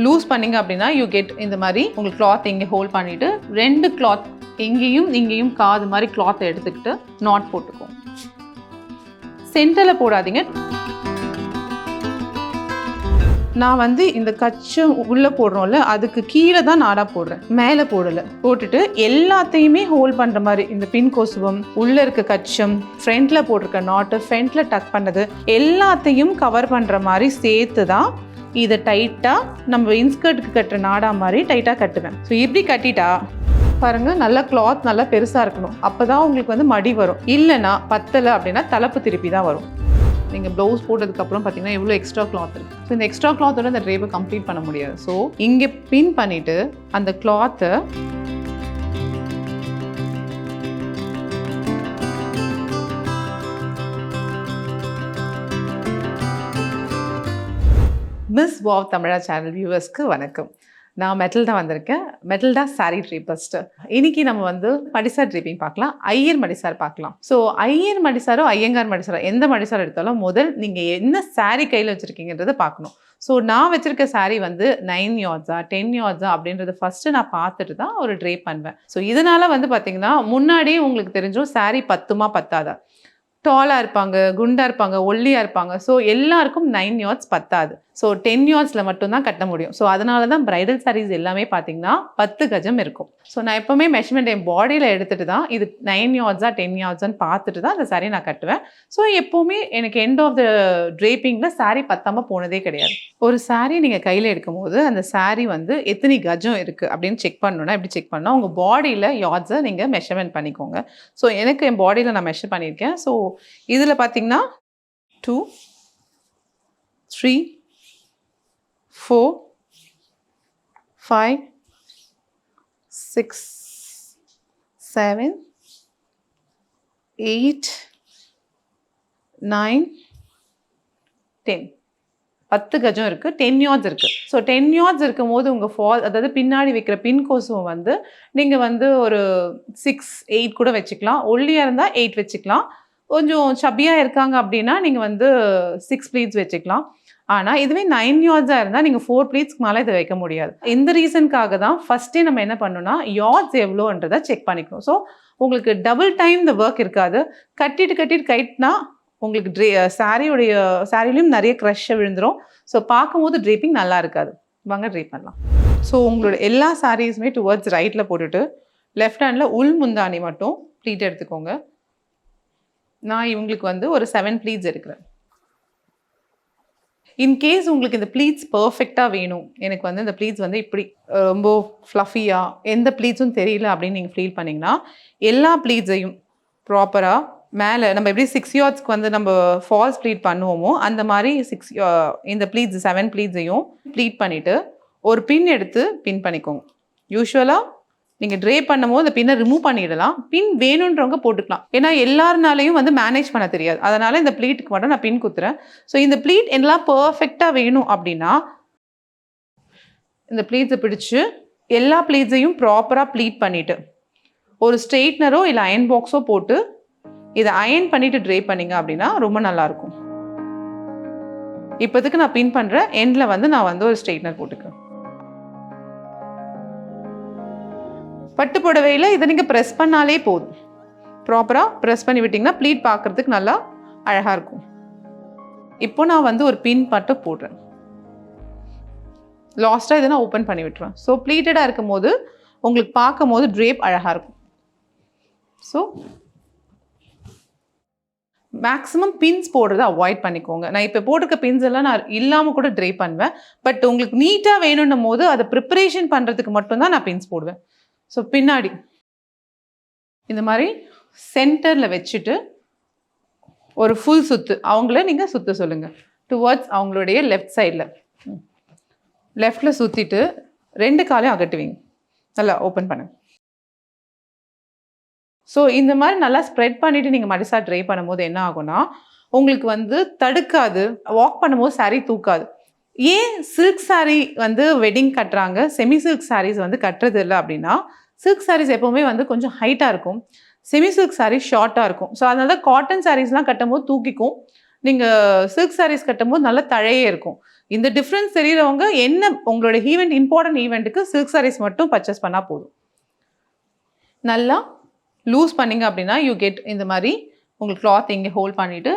Loose பண்ணீங்க அப்படின்னா you get இந்த மாதிரி உங்களுக்கு கிளாத் இங்கே ஹோல்ட் பண்ணிட்டு 2 கிளாத் இங்கேயும் காது மாதிரி கிளாத்தை எடுத்துக்கிட்டு நாட் போட்டுக்கோங்க. சென்டரில் போடாதீங்க. நான் வந்து இந்த கச்சம் உள்ளே போடுறோம்ல அதுக்கு கீழே தான் நாடாக போடுறேன், மேலே போடலை. போட்டுட்டு எல்லாத்தையுமே ஹோல்ட் பண்ணுற மாதிரி இந்த பின் கொசுவம், உள்ளே இருக்க கச்சம், ஃப்ரண்ட்டில் போட்டிருக்க நாட்டு, ஃப்ரண்ட்டில் டக் பண்ணது எல்லாத்தையும் கவர் பண்ணுற மாதிரி சேர்த்து தான் இதை டைட்டாக நம்ம இன்ஸ்கர்ட்டுக்கு கட்டுற நாடா மாதிரி டைட்டாக கட்டுவேன். ஸோ இப்படி கட்டிட்டா பாருங்கள், நல்லா கிளாத் நல்லா பெருசாக இருக்கணும். அப்போ தான் உங்களுக்கு வந்து மடி வரும். இல்லைன்னா பத்தலை அப்படின்னா தலைப்பு திருப்பி தான் வரும். நீங்கள் ப்ளவுஸ் போட்டதுக்கப்புறம் பார்த்தீங்கன்னா எவ்வளோ எக்ஸ்ட்ரா கிளாத் இருக்குது. ஸோ இந்த எக்ஸ்ட்ரா கிளாத்தோட இந்த ட்ரேப்பை கம்ப்ளீட் பண்ண முடியாது. ஸோ இங்கே பின் பண்ணிவிட்டு அந்த கிளாத்தை மிஸ் வாவ் தமிழா சேனல் வியூவர்ஸ்க்கு வணக்கம். நான் மெட்டில்டா வந்திருக்கேன். மெட்டில்டா சாரீ ட்ரீப்பர்ஸ்ட். இன்னைக்கு நம்ம வந்து மடிசார் ட்ரீப்பிங் பார்க்கலாம், ஐயர் மடிசார் பார்க்கலாம். ஸோ ஐயர் மடிசாரோ ஐயங்கார் மடிசாரோ எந்த மடிசார் எடுத்தாலும் முதல் நீங்கள் என்ன சாரீ கையில் வச்சுருக்கீங்கன்றதை பார்க்கணும். ஸோ நான் வச்சுருக்க சாரீ வந்து 9 yards-ஆ 10 yards-ஆ அப்படின்றத ஃபஸ்ட்டு நான் பார்த்துட்டு தான் ஒரு ட்ரேப் பண்ணுவேன். ஸோ இதனால் வந்து பார்த்திங்கன்னா முன்னாடியே உங்களுக்கு தெரிஞ்சும் சாரீ பத்துமா பத்தாதா, டாலாக இருப்பாங்க, குண்டாக இருப்பாங்க, ஒல்லியாக இருப்பாங்க. ஸோ எல்லாருக்கும் 9 yards பத்தாது. ஸோ 10 yards-ல மட்டும்தான் கட்ட முடியும். ஸோ அதனால தான் ப்ரைடல் சாரீஸ் எல்லாமே பார்த்தீங்கன்னா 10 கஜம் இருக்கும். ஸோ நான் எப்போவுமே மெஷர்மெண்ட் என் பாடியில் எடுத்துகிட்டு தான் இது 9 yards-ஆ 10 yards-ஆன்னு பார்த்துட்டு தான் அந்த சாரீ நான் கட்டுவேன். ஸோ எப்போவுமே எனக்கு எண்ட் ஆஃப் த ட்ரேப்பிங்கில் சாரீ பத்தாமல் போனதே கிடையாது. ஒரு சாரீ நீங்கள் கையில் எடுக்கும்போது அந்த சாரீ வந்து எத்தனை கஜம் இருக்குது அப்படின்னு செக் பண்ணணுன்னா எப்படி செக் பண்ணால் உங்கள் பாடியில் யார்ட்ஸை நீங்கள் மெஷர்மெண்ட் பண்ணிக்கோங்க. ஸோ எனக்கு என் பாடியில் நான் மெஷர் பண்ணியிருக்கேன். ஸோ இதில் பார்த்தீங்கன்னா 2, 3, 4, 5, 6, 7, 8, 9, 10. 10 கஜம் இருக்குது, 10 yards இருக்குது. ஸோ 10 yards இருக்கும் போது உங்கள் ஃபால், அதாவது பின்னாடி வைக்கிற பின் கோசும் வந்து நீங்கள் வந்து ஒரு 6, 8 கூட வச்சுக்கலாம். ஒல்லியாக இருந்தால் 8 வச்சுக்கலாம். கொஞ்சம் சப்பியாக இருக்காங்க அப்படின்னா நீங்கள் வந்து 6 pleats வச்சுக்கலாம். ஆனால் இதுவே 9 yards-ஆ இருந்தால் நீங்கள் 4 pleatsக்கு மேலே இதை வைக்க முடியாது. இந்த ரீசனுக்காக தான் ஃபஸ்ட்டே நம்ம என்ன பண்ணணும்னா யார்ட்ஸ் எவ்வளோன்றதை செக் பண்ணிக்கணும். ஸோ உங்களுக்கு டபுள் டைம் இந்த ஒர்க் இருக்காது. கட்டிட்டு கைட்னா உங்களுக்கு சாரிலையும் நிறைய க்ரஷ்ஷை விழுந்துடும். ஸோ பார்க்கும்போது ட்ரேப்பிங் நல்லா இருக்காது. வாங்க ட்ரேப் பண்ணலாம். ஸோ உங்களோட எல்லா சாரீஸுமே டுவர்ட்ஸ் ரைட்டில் போட்டுட்டு லெஃப்ட் ஹேண்டில் உள் முந்தானி மட்டும் ப்ளீட் எடுத்துக்கோங்க. நான் இவங்களுக்கு வந்து ஒரு 7 pleats எடுக்கிறேன். இன்கேஸ் உங்களுக்கு இந்த ப்ளீட்ஸ் பர்ஃபெக்டாக வேணும், எனக்கு வந்து இந்த ப்ளீட்ஸ் வந்து இப்படி ரொம்ப ஃப்ளஃபியாக எந்த ப்ளீட்ஸும் தெரியல அப்படின்னு நீங்கள் ஃபீல் பண்ணிங்கன்னா எல்லா ப்ளீட்ஸையும் ப்ராப்பராக மேலே நம்ம எப்படி 6 yards-க்கு வந்து நம்ம ஃபால்ஸ் ப்ளீட் பண்ணுவோமோ அந்த மாதிரி இந்த ப்ளீட்ஸ் 7 pleats-ஐயும் ப்ளீட் பண்ணிவிட்டு ஒரு பின் எடுத்து பின் பண்ணிக்கோங்க. யூஸ்வலாக நீங்கள் ட்ரே பண்ணும்போது அந்த பின்னை ரிமூவ் பண்ணிடலாம். பின் வேணுன்றவங்க போட்டுக்கலாம். ஏன்னா எல்லாருனாலையும் வந்து மேனேஜ் பண்ண தெரியாது. அதனால் இந்த ப்ளீட்டுக்கு மட்டும் நான் பின் குத்துறேன். ஸோ இந்த ப்ளீட் எல்லாம் பர்ஃபெக்டாக வேணும் அப்படின்னா இந்த ப்ளீட்ஸை பிடிச்சி எல்லா ப்ளீட்ஸையும் ப்ராப்பராக ப்ளீட் பண்ணிவிட்டு ஒரு ஸ்ட்ரெயிட்னரோ இல்லை அயன் பாக்ஸோ போட்டு இதை அயன் பண்ணிவிட்டு ட்ரே பண்ணிங்க அப்படின்னா ரொம்ப நல்லாயிருக்கும். இப்போதுக்கு நான் பின் பண்ணுறேன். எண்டில் வந்து நான் வந்து ஒரு ஸ்ட்ரெயிட்னர் போட்டுக்கிறேன். பட்டு புடவையில் இதை நீங்கள் ப்ரெஸ் பண்ணாலே போதும். ப்ராப்பராக ப்ரெஸ் பண்ணி விட்டிங்கன்னா ப்ளீட் பார்க்குறதுக்கு நல்லா அழகாக இருக்கும். இப்போ நான் வந்து ஒரு பின் மட்டும் போடுறேன். லாஸ்ட்டாக இதை நான் ஓப்பன் பண்ணி விட்டுருவேன். ஸோ ப்ளீட்டடாக இருக்கும் போது உங்களுக்கு பார்க்கும் போது ட்ரேப் அழகாக இருக்கும். ஸோ மேக்ஸிமம் பின்ஸ் போடுறதை அவாய்ட் பண்ணிக்கோங்க. நான் இப்போ போட்டிருக்க பின்ஸ் எல்லாம் நான் இல்லாமல் கூட ட்ரே பண்ணுவேன். பட் உங்களுக்கு நீட்டாக வேணுன்னும் போது அதை ப்ரிப்பரேஷன் பண்ணுறதுக்கு மட்டும்தான் நான் பின்ஸ் போடுவேன். ஸோ பின்னாடி இந்த மாதிரி சென்டரில் வச்சுட்டு ஒரு ஃபுல் சுற்று அவங்கள நீங்கள் சுற்ற சொல்லுங்கள். டுவர்ட்ஸ் அவங்களுடைய லெஃப்ட் சைடில் லெஃப்டில் சுற்றிட்டு 2 காலையும் அகட்டுவீங்க. நல்லா ஓப்பன் பண்ணுங்க. ஸோ இந்த மாதிரி நல்லா ஸ்ப்ரெட் பண்ணிவிட்டு நீங்கள் மடிசா ட்ரை பண்ணும்போது என்ன ஆகும்னா உங்களுக்கு வந்து தடுக்காது. வாக் பண்ணும்போது சாரீ தூக்காது. ஏன் சில்க் சாரீ வந்து வெட்டிங் கட்டுறாங்க, செமி சில்க் சாரீஸ் வந்து கட்டுறது இல்லை அப்படின்னா சில்க் சாரீஸ் எப்போவுமே வந்து கொஞ்சம் ஹைட்டாக இருக்கும், செமி சில்க் சாரீஸ் ஷார்ட்டாக இருக்கும். ஸோ அதனால தான் காட்டன் சாரீஸ்லாம் கட்டும் போது தூக்கிக்கும். நீங்கள் சில்க் சாரீஸ் கட்டும்போது நல்லா தழையே இருக்கும். இந்த டிஃப்ரென்ஸ் தெரிகிறவங்க என்ன உங்களோட ஈவெண்ட் இம்பார்ட்டன்ட் ஈவெண்ட்டுக்கு சில்க் சாரீஸ் மட்டும் பர்ச்சேஸ் பண்ணால் போதும். நல்லா லூஸ் பண்ணிங்க அப்படின்னா யூ கெட் இந்த மாதிரி உங்களுக்கு கிளாத் இங்கே ஹோல்ட் பண்ணிவிட்டு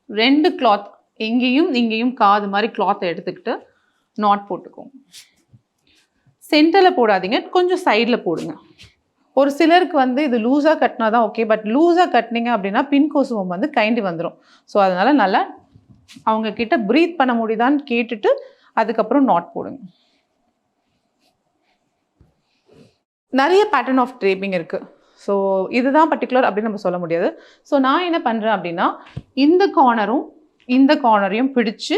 2 கிளாத் இங்கேயும் காது மாதிரி கிளாத்தை எடுத்துக்கிட்டு நாட் போட்டுக்கோங்க. சென்டரில் போடாதீங்க, கொஞ்சம் சைடில் போடுங்க. ஒரு சிலருக்கு வந்து இது லூஸாக கட்டினா தான் ஓகே, பட் லூஸாக கட்டினீங்க அப்படின்னா பின் கொசுவம் வந்து கைண்டி வந்துடும். ஸோ அதனால் நல்லா அவங்கக்கிட்ட ப்ரீத் பண்ண முடியுதான்னு கேட்டுட்டு அதுக்கப்புறம் நாட் போடுங்க. நிறைய பேட்டர்ன் ஆஃப் ட்ரேப்பிங் இருக்குது. ஸோ இதுதான் பர்டிகுலர் அப்படின்னு நம்ம சொல்ல முடியாது. ஸோ நான் என்ன பண்ணுறேன் அப்படின்னா இந்த கார்னரையும் பிடிச்சு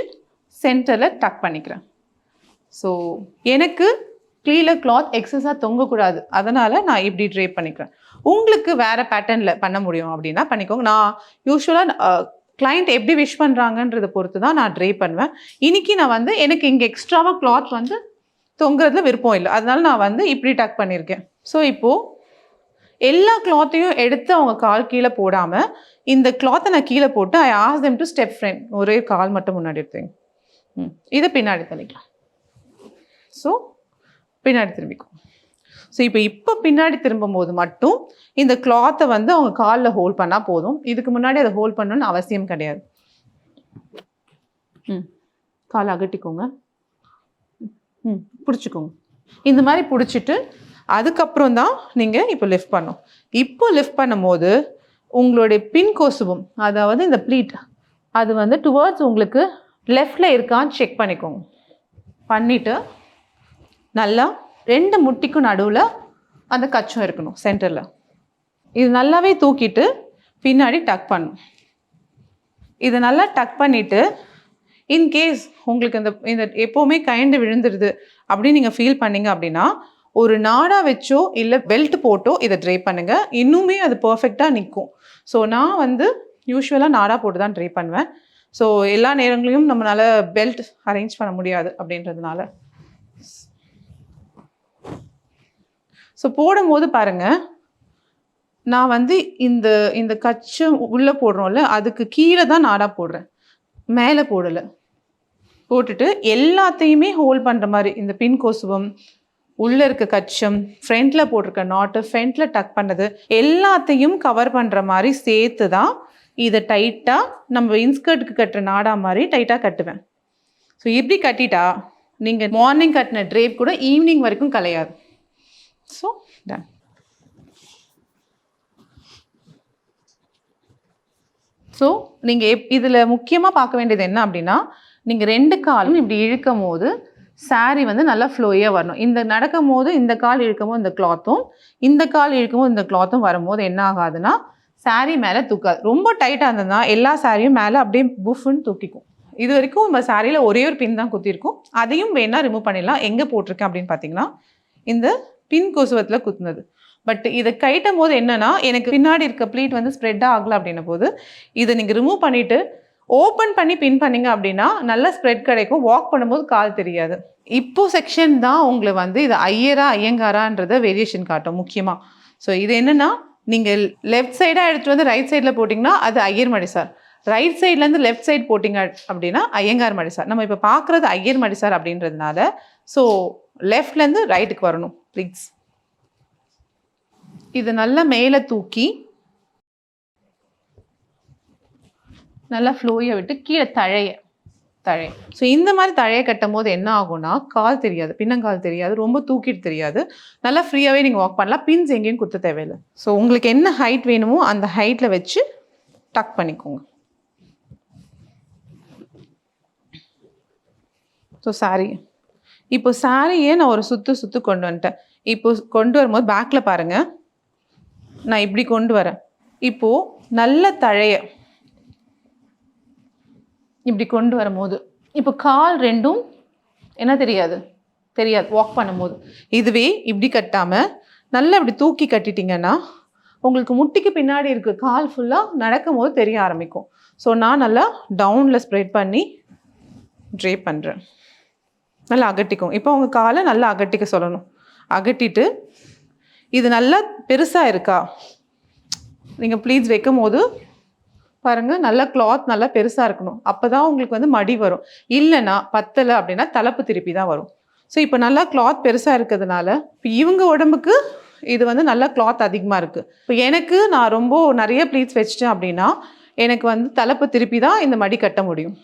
சென்டரில் டக் பண்ணிக்கிறேன். ஸோ எனக்கு கீழே கிளாத் எக்ஸஸாக தொங்கக்கூடாது, அதனால் நான் இப்படி ட்ரேப் பண்ணிக்கிறேன். உங்களுக்கு வேறு பேட்டர்னில் பண்ண முடியும் அப்படின்னா பண்ணிக்கோங்க. நான் யூஸ்வலாக கிளைண்ட் எப்படி விஷ் பண்ணுறாங்கன்றதை பொறுத்து தான் நான் ட்ரேப் பண்ணுவேன். இன்றைக்கி நான் வந்து எனக்கு இங்கே எக்ஸ்ட்ராவாக கிளாத் வந்து தொங்குறதுல விருப்பம் இல்லை, அதனால நான் வந்து இப்படி டக் பண்ணியிருக்கேன். ஸோ இப்போது எல்லா கிளாத்தையும் எடுத்து அவங்க கால் கீழே போடாமல் இந்த கிளாத்தை நான் கீழே போட்டு I ask them to step front. ஒரே கால் மட்டும் முன்னாடி எடுத்துங்க. இதை பின்னாடி தள்ளிக்கலாம். ஸோ பின்னாடி திரும்பிக்கும். ஸோ இப்போ பின்னாடி திரும்பும் போது மட்டும் இந்த கிளாத்தை வந்து அவங்க காலில் ஹோல்ட் பண்ணால் போதும். இதுக்கு முன்னாடி அதை ஹோல்ட் பண்ணணும்னு அவசியம் கிடையாது. கால் அகட்டிக்கோங்க, பிடிச்சிக்கோங்க. இந்த மாதிரி பிடிச்சிட்டு அதுக்கப்புறம் தான் நீங்கள் இப்போ லிஃப்ட் பண்ணணும். இப்போ லிஃப்ட் பண்ணும்போது உங்களுடைய பின் கொசுவும், அதாவது இந்த ப்ளீட், அது வந்து டுவர்ட்ஸ் உங்களுக்கு லெஃப்டில் இருக்கான்னு செக் பண்ணிக்கோங்க. பண்ணிவிட்டு நல்லா 2 முட்டிக்கும் நடுவில் அந்த கச்சம் இருக்கணும் சென்டரில். இது நல்லாவே தூக்கிட்டு பின்னாடி டக் பண்ணணும். இதை நல்லா டக் பண்ணிவிட்டு இன்கேஸ் உங்களுக்கு இந்த எப்போவுமே கைண்டு விழுந்துருது அப்படின்னு நீங்கள் ஃபீல் பண்ணீங்க அப்படின்னா ஒரு நாடா வச்சோ இல்லை பெல்ட் போட்டோ இதை ட்ரேப் பண்ணுங்கள், இன்னுமே அது பர்ஃபெக்டாக நிற்கும். ஸோ நான் வந்து யூஸ்வலாக நாடா போட்டு தான் ட்ரேப் பண்ணுவேன். ஸோ எல்லா நேரங்களையும் நம்மளால் பெல்ட் அரேஞ்ச் பண்ண முடியாது அப்படின்றதுனால. ஸோ போடும்போது பாருங்கள், நான் வந்து இந்த கச்சம் உள்ளே போடுறோம்ல அதுக்கு கீழே தான் நாடா போடுறேன், மேலே போடலை. போட்டுட்டு எல்லாத்தையுமே ஹோல்ட் பண்ணுற மாதிரி இந்த பின் கொசுவம், உள்ளே இருக்க கச்சம், ஃப்ரண்ட்டில் போட்டிருக்க நாட்டு, ஃப்ரண்ட்டில் டக் பண்ணது எல்லாத்தையும் கவர் பண்ணுற மாதிரி சேர்த்து தான் இதை டைட்டாக நம்ம இன்ஸ்கர்ட்டுக்கு கட்டுற நாடா மாதிரி டைட்டாக கட்டுவேன். ஸோ இப்படி கட்டிட்டா நீங்கள் மார்னிங் கட்டின ட்ரேப் கூட ஈவினிங் வரைக்கும் கலையாது. So ton. ஸோ நீங்கள் இதில் முக்கியமாக பார்க்க வேண்டியது என்ன அப்படின்னா, நீங்கள் 2 காலும் இப்படி இழுக்கும் போது சாரீ வந்து நல்லா ஃப்ளோயாக வரணும். இந்த நடக்கும் போது இந்த கால் இழுக்கும் போது இந்த கிளாத்தும், இந்த கால் இழுக்கும் போது இந்த கிளாத்தும் வரும்போது என்ன ஆகாதுன்னா சாரீ மேலே தூக்காது. ரொம்ப டைட்டாக இருந்ததுன்னா எல்லா சாரியும் மேலே அப்படியே புஃப்னு தூக்கிக்கும். இது வரைக்கும் நம்ம சாரியில் ஒரே ஒரு பின் தான் குத்திருக்கும், அதையும் வேணால் ரிமூவ் பண்ணிடலாம். எங்கே போட்டிருக்கேன் அப்படின்னு பார்த்தீங்கன்னா இந்த பின் கொசுவத்தில் குத்துனது. பட் இதை கைட்டும் போது என்னென்னா எனக்கு பின்னாடி இருக்க ப்ளீட் வந்து ஸ்ப்ரெட்டாக ஆகலை அப்படின்ன போது இதை நீங்கள் ரிமூவ் பண்ணிவிட்டு ஓப்பன் பண்ணி பின் பண்ணிங்க அப்படின்னா நல்ல ஸ்ப்ரெட் கிடைக்கும், வாக் பண்ணும்போது கால் தெரியாது. இப்போ செக்ஷன் தான் உங்களை வந்து இது ஐயங்காரான்றத வேரியேஷன் காட்டும் முக்கியமாக. ஸோ இது என்னென்னா நீங்கள் லெஃப்ட் சைடாக எடுத்துகிட்டு வந்து ரைட் சைடில் போட்டிங்கன்னா அது ஐயர் மடிசார், ரைட் சைட்லேருந்து லெஃப்ட் சைட் போட்டிங்க அப்படின்னா ஐயங்கார் மடிசார். நம்ம இப்போ பார்க்குறது ஐயர் மடிசார் அப்படின்றதுனால ஸோ லெஃப்ட்லேருந்து ரைட்டுக்கு வரணும் ப்ளீஸ். இது நல்லா மேலே தூக்கி நல்லா ஃப்ளோயை விட்டு கீழே தழைய. ஸோ இந்த மாதிரி தழையை கட்டும் போது என்ன ஆகும்னா கால் தெரியாது, பின்னங்கால் தெரியாது, ரொம்ப தூக்கிட்டு தெரியாது, நல்லா ஃப்ரீயாகவே நீங்கள் வாக் பண்ணலாம். பின்ஸ் எங்கேயும் குத்த தேவையில்லை. ஸோ உங்களுக்கு என்ன ஹைட் வேணுமோ அந்த ஹைட்டில் வச்சு டக் பண்ணிக்கோங்க. ஸோ சாரீ இப்போ சாரியே நான் ஒரு சுற்று கொண்டு வந்துட்டேன். இப்போ கொண்டு வரும்போது பேக்கில் பாருங்கள், நான் இப்படி கொண்டு வரேன். இப்போது நல்ல தழைய இப்படி கொண்டு வரும்போது இப்போ கால் ரெண்டும் என்ன தெரியாது வாக் பண்ணும்போது. இதுவே இப்படி கட்டாமல் நல்லா இப்படி தூக்கி கட்டிட்டிங்கன்னா உங்களுக்கு முட்டிக்கு பின்னாடி இருக்க கால் ஃபுல்லாக நடக்கும் போது தெரிய ஆரம்பிக்கும். ஸோ நான் நல்லா டவுனில் ஸ்ப்ரெட் பண்ணி ட்ரேப் பண்ணுறேன். நல்லா அகட்டிக்கும். இப்போ உங்கள் காலை நல்லா அகட்டிக்க சொல்லணும். அகட்டிட்டு இது நல்லா பெருசாக இருக்கா, நீங்கள் ப்ளீட்ஸ் வைக்கும் போது பாருங்கள், நல்லா கிளாத் நல்லா பெருசாக இருக்கணும். அப்போ தான் உங்களுக்கு வந்து மடி வரும். இல்லைன்னா பத்தலை அப்படின்னா தலைப்பு திருப்பி தான் வரும். ஸோ இப்போ நல்லா கிளாத் பெருசாக இருக்கிறதுனால இப்போ இவங்க உடம்புக்கு இது வந்து நல்லா கிளாத் அதிகமாக இருக்குது. இப்போ எனக்கு நான் ரொம்ப நிறைய ப்ளீட்ஸ் வச்சிட்டேன் அப்படின்னா எனக்கு வந்து தலைப்பு திருப்பி தான் இந்த மடி கட்ட முடியும்.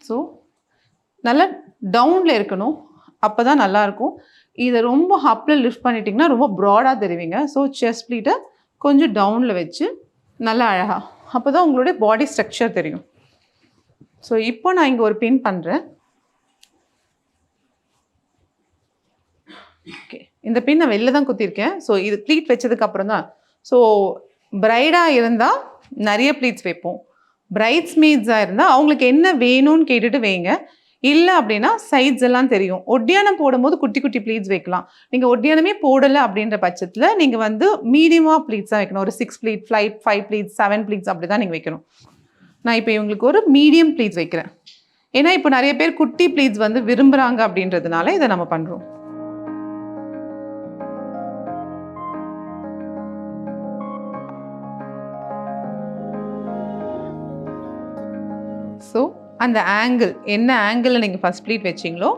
ஸோ நல்லா டவுனில் இருக்கணும், அப்போ தான் நல்லாயிருக்கும். இதை ரொம்ப அப்பில் லிஃப்ட் பண்ணிட்டிங்கன்னா ரொம்ப ப்ராடாக தெரிவிங்க. ஸோ செஸ்ட் ப்ளீட்டை கொஞ்சம் டவுனில் வச்சு நல்லா அழகாக, அப்போ தான் உங்களுடைய பாடி ஸ்ட்ரக்சர் தெரியும். ஸோ இப்போ நான் இங்கே ஒரு பின் பண்ணுறேன். ஓகே, இந்த பின் நான் வெளில தான் குத்திருக்கேன். ஸோ இது ப்ளீட் வச்சதுக்கப்புறம் தான். ஸோ பிரைடாக இருந்தால் நிறைய ப்ளீட்ஸ் வைப்போம். பிரைட்ஸ்மெய்ட்ஸாக இருந்தால் அவங்களுக்கு என்ன வேணும்னு கேட்டுட்டு வைங்க. இல்லை அப்படின்னா சைட்ஸ் எல்லாம் தெரியும். ஒட்டியானம் போடும்போது குட்டி குட்டி ப்ளீட்ஸ் வைக்கலாம். நீங்கள் ஒட்டியானமே போடலை அப்படின்ற பட்சத்தில் நீங்கள் வந்து மீடியமாக ப்ளீட்ஸ் தான் வைக்கணும். ஒரு 6 ப்ளீட், 5 ப்ளீட்ஸ், 7 ப்ளீட்ஸ் அப்படி தான் நீங்கள் வைக்கணும். நான் இப்போ இவங்களுக்கு ஒரு மீடியம் ப்ளீட்ஸ் வைக்கிறேன். ஏன்னா இப்போ நிறைய பேர் குட்டி ப்ளீட்ஸ் வந்து விரும்புகிறாங்க அப்படின்றதுனால இதை நம்ம பண்ணுறோம். ஸோ அந்த ஆங்கிள், என்ன ஆங்கிளில் நீங்கள் ஃபஸ்ட் ப்ளீட் வச்சிங்களோ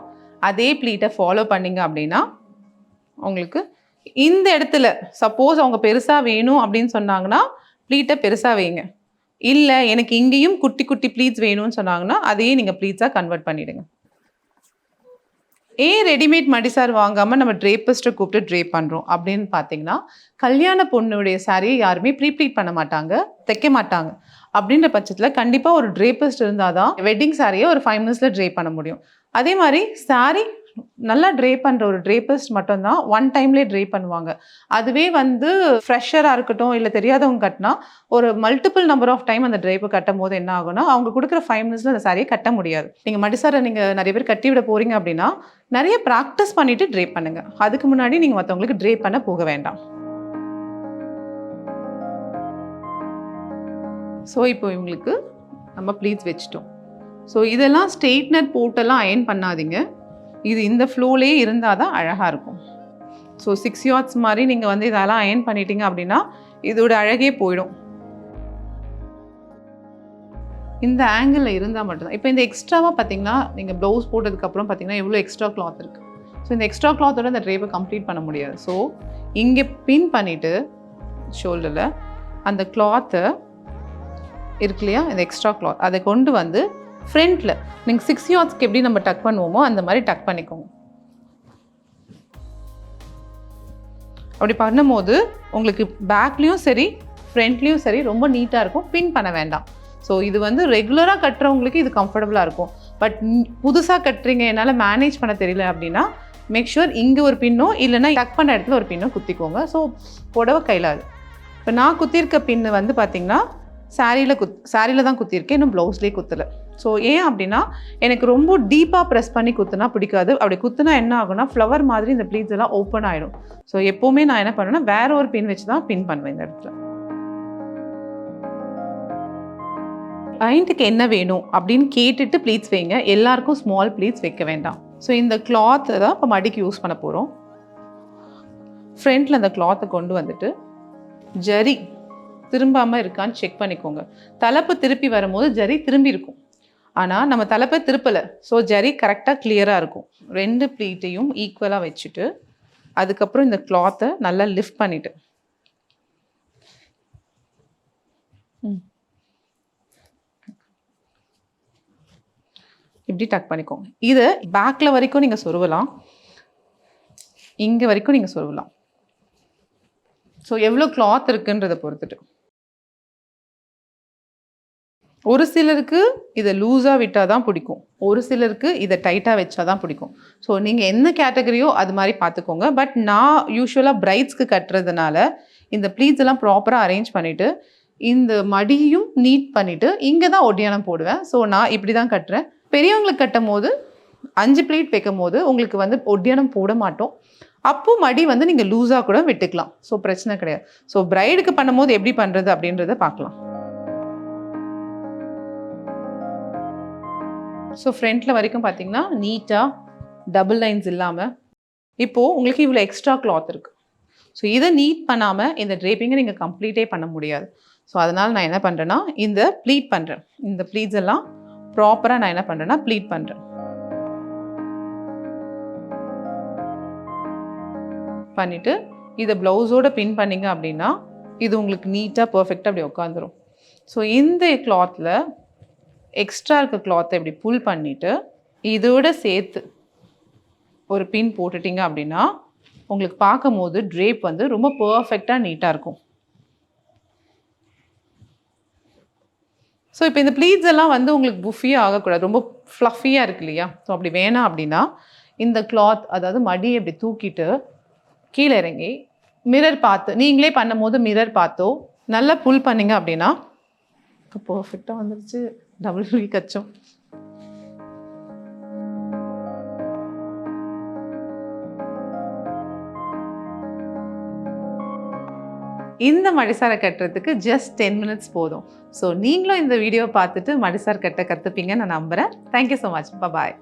அதே ப்ளீட்டை ஃபாலோ பண்ணிங்க அப்படின்னா உங்களுக்கு இந்த இடத்துல சப்போஸ் அவங்க பெருசாக வேணும் அப்படின்னு சொன்னாங்கன்னா ப்ளீட்டை பெருசாக வைங்க. இல்லை எனக்கு இங்கேயும் குட்டி குட்டி ப்ளீட்ஸ் வேணும்னு சொன்னாங்கன்னா அதையே நீங்கள் ப்ளீட்ஸாக கன்வெர்ட் பண்ணிவிடுங்க. ஏன் ரெடிமேட் மடிசார் வாங்காமல் நம்ம ட்ரேப்பிஸ்ட்டை கூப்பிட்டு ட்ரேப் பண்ணுறோம் அப்படின்னு பார்த்தீங்கன்னா, கல்யாண பொண்ணுடைய சாரியை யாருமே ப்ரீப்ளீட் பண்ண மாட்டாங்க, தைக்க மாட்டாங்க. அப்படின்ற பட்சத்தில் கண்டிப்பாக ஒரு ட்ரேப்பிஸ்ட் இருந்தால் தான் வெட்டிங் சாரியை ஒரு 5 மினிட்ஸில் ட்ரேப் பண்ண முடியும். அதே மாதிரி சாரி நல்லா ட்ரேப் பண்ணுற ஒரு ட்ரேப்பிஸ்ட் மட்டும்தான் 1 டைம்லேயே ட்ரேப் பண்ணுவாங்க. அதுவே வந்து ஃப்ரெஷராக இருக்கட்டும், இல்லை தெரியாதவங்க கட்டினா ஒரு மல்டிபிள் நம்பர் ஆஃப் டைம் அந்த ட்ரேப்பை கட்டும் போது என்ன ஆகும்னா அவங்க கொடுக்குற 5 மினிட்ஸில் அந்த சாரியை கட்ட முடியாது. நீங்கள் மடிசாரை நீங்கள் நிறைய பேர் கட்டி விட போகிறீங்க அப்படின்னா நிறைய ப்ராக்டிஸ் பண்ணிவிட்டு ட்ரேப் பண்ணுங்கள். அதுக்கு முன்னாடி நீங்கள் மற்றவங்களுக்கு ட்ரேப் பண்ண போக வேண்டாம். ஸோ இப்போ இவங்களுக்கு நம்ம ப்ளீட்ஸ் வச்சுட்டோம். ஸோ இதெல்லாம் ஸ்ட்ரெயிட்னர் போட்டெல்லாம் அயன் பண்ணாதீங்க. இது இந்த ஃப்ளோலேயே இருந்தால் தான் அழகாக இருக்கும். ஸோ 6 யார்ட்ஸ் மாதிரி நீங்கள் வந்து இதெல்லாம் அயன் பண்ணிட்டீங்க அப்படின்னா இதோட அழகே போயிடும். இந்த ஆங்கிளில் இருந்தால் மட்டும்தான். இப்போ இந்த எக்ஸ்ட்ராவாக பார்த்தீங்கன்னா நீங்கள் ப்ளவுஸ் போட்டதுக்கப்புறம் பார்த்தீங்கன்னா எவ்வளோ எக்ஸ்ட்ரா கிளாத் இருக்குது. ஸோ இந்த எக்ஸ்ட்ரா கிளாத்தோட இந்த ட்ரேப்பை கம்ப்ளீட் பண்ண முடியாது. ஸோ இங்கே பின் பண்ணிவிட்டு ஷோல்டரில் அந்த கிளாத்தை இருக்கு இல்லையா, இந்த எக்ஸ்ட்ரா கிளாத் அதை கொண்டு வந்து ஃப்ரண்ட்டில் நீங்கள் 6 யார்ட்ஸ்க்கு எப்படி நம்ம டக் பண்ணுவோமோ அந்த மாதிரி டக் பண்ணிக்கோங்க. அப்படி பண்ணும்போது உங்களுக்கு பேக்லேயும் சரி ஃப்ரண்ட்லேயும் சரி ரொம்ப நீட்டாக இருக்கும். பின் பண்ண வேண்டாம். ஸோ இது வந்து ரெகுலராக கட்டுறவங்களுக்கு இது கம்ஃபர்டபுளாக இருக்கும். பட் புதுசாக கட்டுறீங்க, என்னால் மேனேஜ் பண்ண தெரியல அப்படின்னா மேக் ஷுர் இங்கே ஒரு பின்னோ இல்லைன்னா டக் பண்ண இடத்துல ஒரு பின்னோ குத்திக்கோங்க. ஸோ புடவை கையிலாது. இப்போ நான் குத்திருக்க பின்னு வந்து பார்த்திங்கன்னா சாரியில் தான் குத்திருக்கேன், இன்னும் ப்ளவுஸ்லேயே குத்தலை. ஸோ ஏன் அப்படின்னா எனக்கு ரொம்ப டீப்பாக ப்ரெஸ் பண்ணி குத்துனா பிடிக்காது. அப்படி குத்துனா என்ன ஆகும்னா ஃப்ளவர் மாதிரி இந்த ப்ளீட்ஸ் எல்லாம் ஓப்பன் ஆகிடும். ஸோ எப்போவுமே நான் என்ன பண்ணுவேன்னா வேற ஒரு பின் வச்சு தான் பின் பண்ணுவேன் இந்த இடத்துல. கிளைண்ட்டுக்கு என்ன வேணும் அப்படின்னு கேட்டுட்டு ப்ளீட்ஸ் வைங்க. எல்லாருக்கும் ஸ்மால் ப்ளீட்ஸ் வைக்க வேண்டாம். ஸோ இந்த கிளாத்தை தான் இப்போ மடிக்கு யூஸ் பண்ண போகிறோம். ஃப்ரண்ட்டில் அந்த கிளாத்தை கொண்டு வந்துட்டு ஜரி திரும்பாமல் இருக்கான்னு செக் பண்ணிக்கோங்க. தலைப்பு திருப்பி வரும்போது ஜரி திரும்பி இருக்கும், ஆனால் நம்ம தலைப்பை திருப்பலை. ஸோ ஜரி கரெக்டாக கிளியராக இருக்கும். 2 ப்ளீட்டையும் ஈக்குவலாக வச்சுட்டு அதுக்கப்புறம் இந்த கிளாத்தை நல்லா லிஃப்ட் பண்ணிவிட்டு இப்படி டக் பண்ணிக்கோங்க. இதை பேக்கில் வரைக்கும் நீங்கள் சொருவலாம், இங்கே வரைக்கும் நீங்கள் சொருவலாம். ஸோ எவ்வளோ கிளாத் இருக்குன்றதை பொறுத்துட்டு. ஒரு சிலருக்கு இதை லூஸாக விட்டால் தான் பிடிக்கும், ஒரு சிலருக்கு இதை டைட்டாக வச்சா தான் பிடிக்கும். ஸோ நீங்கள் என்ன கேட்டகரியோ அது மாதிரி பார்த்துக்கோங்க. பட் நான் யூஸ்வலாக பிரைட்ஸ்க்கு கட்டுறதுனால இந்த ப்ளீட்ஸ் எல்லாம் ப்ராப்பராக அரேஞ்ச் பண்ணிவிட்டு இந்த மடியும் நீட் பண்ணிவிட்டு இங்கே தான் ஒட்டியானம் போடுவேன். ஸோ நான் இப்படி தான் கட்டுறேன். பெரியவங்களுக்கு கட்டும் போது 5 ப்ளீட் வைக்கும் போது உங்களுக்கு வந்து ஒட்டியானம் போட மாட்டோம். அப்போது மடி வந்து நீங்கள் லூஸாக கூட விட்டுக்கலாம். ஸோ பிரச்சனை கிடையாது. ஸோ பிரைடுக்கு பண்ணும்போது எப்படி பண்ணுறது அப்படின்றத பார்க்கலாம். ஸோ ஃப்ரண்ட்டில் வரைக்கும் பார்த்தீங்கன்னா நீட்டாக டபுள் லைன்ஸ் இல்லாமல். இப்போது உங்களுக்கு இவ்வளோ எக்ஸ்ட்ரா கிளாத் இருக்குது. ஸோ இதை நீட் பண்ணாமல் இந்த ட்ரேப்பிங்கை நீங்கள் கம்ப்ளீட்டே பண்ண முடியாது. ஸோ அதனால் நான் என்ன பண்ணுறேன்னா இந்த ப்ளீட் பண்ணுறேன். இந்த ப்ளீட்ஸ் எல்லாம் ப்ராப்பராக நான் என்ன பண்ணுறேன்னா ப்ளீட் பண்ணுறேன். பண்ணிவிட்டு இதை ப்ளவுஸோடு பின் பண்ணிங்க அப்படின்னா இது உங்களுக்கு நீட்டாக பர்ஃபெக்டாக அப்படி உட்காந்துரும். ஸோ இந்த கிளாத்தில் எக்ஸ்ட்ரா இருக்க கிளாத்தை இப்படி புல் பண்ணிவிட்டு இதோட சேர்த்து ஒரு பின் போட்டுட்டிங்க அப்படின்னா உங்களுக்கு பார்க்கும் போது ட்ரேப் வந்து ரொம்ப பர்ஃபெக்டாக நீட்டாக இருக்கும். ஸோ இப்போ இந்த ப்ளீட்ஸ் எல்லாம் வந்து உங்களுக்கு புஃபியாக ஆகக்கூடாது, ரொம்ப ஃப்ளஃபியாக இருக்கு இல்லையா? ஸோ அப்படி வேணாம் அப்படின்னா இந்த கிளாத் அதாவது மடியை இப்படி தூக்கிட்டு கீழே இறங்கி மிரர் பார்த்து நீங்களே பண்ணும் போது மிரர் பார்த்தோ நல்லா புல் பண்ணிங்க அப்படின்னா பர்ஃபெக்டாக வந்துருச்சு. டபுள் ஃப்ரீ கச்சம். இந்த மடிசாரை கட்டுறதுக்கு ஜஸ்ட் 10 minutes போதும். ஸோ நீங்களும் இந்த வீடியோ பார்த்துட்டு மடிசார் கட்ட கற்றுப்பீங்கன்னு நான் நம்புகிறேன். Thank you so much. பாய்.